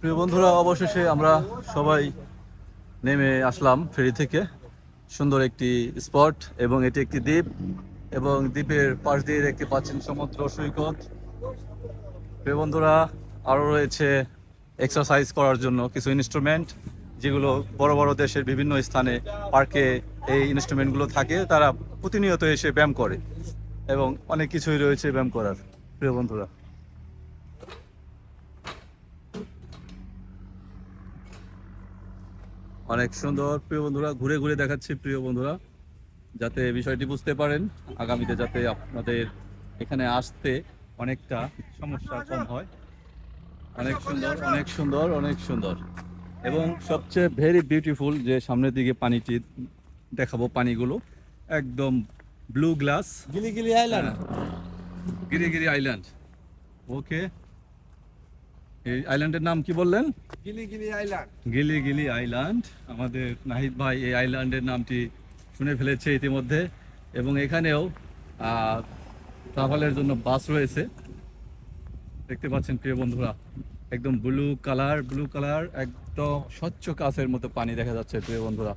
প্রিয় বন্ধুরা, অবশেষে আমরা সবাই নেমে আসলাম ফেরি থেকে। সুন্দর একটি স্পট এবং এটি একটি দ্বীপ এবং দ্বীপের পাশ দিয়ে দেখতে পাচ্ছেন সমুদ্র সৈকত। প্রিয় বন্ধুরা, আরও রয়েছে এক্সারসাইজ করার জন্য কিছু ইনস্ট্রুমেন্ট, যেগুলো বড় বড় দেশের বিভিন্ন স্থানে পার্কে এই ইনস্ট্রুমেন্টগুলো থাকে। তারা প্রতিনিয়ত এসে ব্যায়াম করে এবং অনেক কিছুই রয়েছে ব্যায়াম করার। প্রিয় বন্ধুরা, অনেক সুন্দর। প্রিয় বন্ধুরা, ঘুরে ঘুরে দেখাচ্ছি প্রিয় বন্ধুরা, যাতে বিষয়টি বুঝতে পারেন, আগামীতে যাতে আপনাদের এখানে আসতে অনেকটা সমস্যা কম হয়। অনেক সুন্দর, অনেক সুন্দর, অনেক সুন্দর। এবং সবচেয়ে ভেরি বিউটিফুল যে সামনের দিকে পানিটি দেখাবো, পানিগুলো একদম blue glass. গিলিগিলি island. Girigiri island. ওকে, এই আইল্যান্ডের নাম কি বললেন? গিলিগিলি আইল্যান্ড। গিলিগিলি আইল্যান্ড। আমাদের নাহিদ ভাই এই আইল্যান্ডের নামটি শুনে ফেলেছে ইতিমধ্যে। এবং এখানেও ট্রাভেলের জন্য বাস রয়েছে, দেখতে পাচ্ছেন প্রিয় বন্ধুরা। একদম ব্লু কালার, ব্লু কালার, একদম স্বচ্ছ কাচের মতো পানি দেখা যাচ্ছে প্রিয় বন্ধুরা।